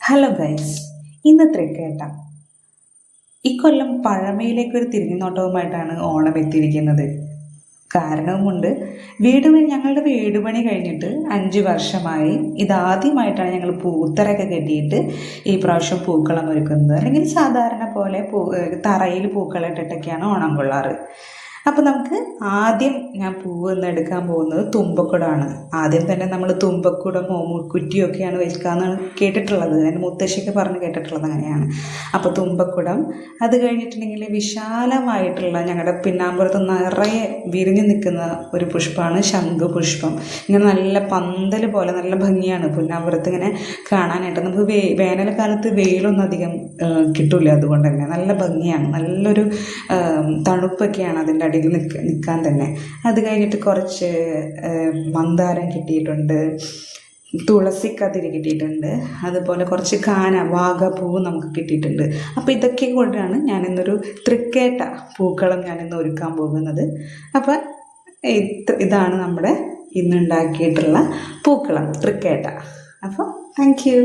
Hello guys, ഇന്നത്തെ കേട്ട ഇക്കൊല്ലം പഴമയിലേക്കൊരു തിരിഞ്ഞുനോട്ടവുമായിട്ടാണ് ഓണം എത്തിയിരിക്കുന്നത്. കാരണവുമുണ്ട്. ഞങ്ങളുടെ വീട് പണി കഴിഞ്ഞിട്ട് 5 വർഷമായി. ഇതാദ്യമായിട്ടാണ് ഞങ്ങൾ പൂത്തറയൊക്കെ കെട്ടിയിട്ട് ഈ പ്രാവശ്യം പൂക്കളം ഒരുക്കുന്നത്. അല്ലെങ്കിൽ സാധാരണ പോലെ തറയിൽ പൂക്കളിട്ടിട്ടൊക്കെയാണ് ഓണം കൊള്ളാറ്. അപ്പോൾ നമുക്ക് ആദ്യം ഞാൻ പൂവ് എടുക്കാൻ പോകുന്നത് തുമ്പക്കുടമാണ്. ആദ്യം തന്നെ നമ്മൾ തുമ്പക്കുടമോ മുക്കുറ്റിയൊക്കെയാണ് വെക്കാമെന്നാണ് കേട്ടിട്ടുള്ളത്. എൻ്റെ മുത്തശ്ശിയൊക്കെ പറഞ്ഞ് കേട്ടിട്ടുള്ളത് അങ്ങനെയാണ്. അപ്പോൾ തുമ്പക്കുടം, അത് കഴിഞ്ഞിട്ടുണ്ടെങ്കിൽ വിശാലമായിട്ടുള്ള ഞങ്ങളുടെ പിന്നാമ്പുറത്ത് നിറയെ വിരിഞ്ഞു നിൽക്കുന്ന ഒരു പുഷ്പമാണ് ശംഖുപുഷ്പം. ഇങ്ങനെ നല്ല പന്തൽ പോലെ നല്ല ഭംഗിയാണ് പിന്നാമ്പുറത്ത് ഇങ്ങനെ കാണാനായിട്ട്. നമുക്ക് വേനൽക്കാലത്ത് വെയിലൊന്നും അധികം കിട്ടില്ല, അതുകൊണ്ട് തന്നെ നല്ല ഭംഗിയാണ്. നല്ലൊരു തണുപ്പൊക്കെയാണ് അതിൻ്റെ അടിയിൽ നിൽക്കാൻ തന്നെ. അത് കഴിഞ്ഞിട്ട് കുറച്ച് മന്ദാരം കിട്ടിയിട്ടുണ്ട്, തുളസിക്കതിരി കിട്ടിയിട്ടുണ്ട്, അതുപോലെ കുറച്ച് വാഗപ്പൂവ് നമുക്ക് കിട്ടിയിട്ടുണ്ട്. അപ്പോൾ ഇതൊക്കെ കൊണ്ടാണ് ഞാനിന്നൊരു തൃക്കേട്ട പൂക്കളം ഞാനിന്ന് ഒരുക്കാൻ പോകുന്നത്. അപ്പം ഇതാണ് നമ്മുടെ ഇന്നുണ്ടാക്കിയിട്ടുള്ള പൂക്കളം തൃക്കേട്ട. അപ്പോൾ താങ്ക് യു.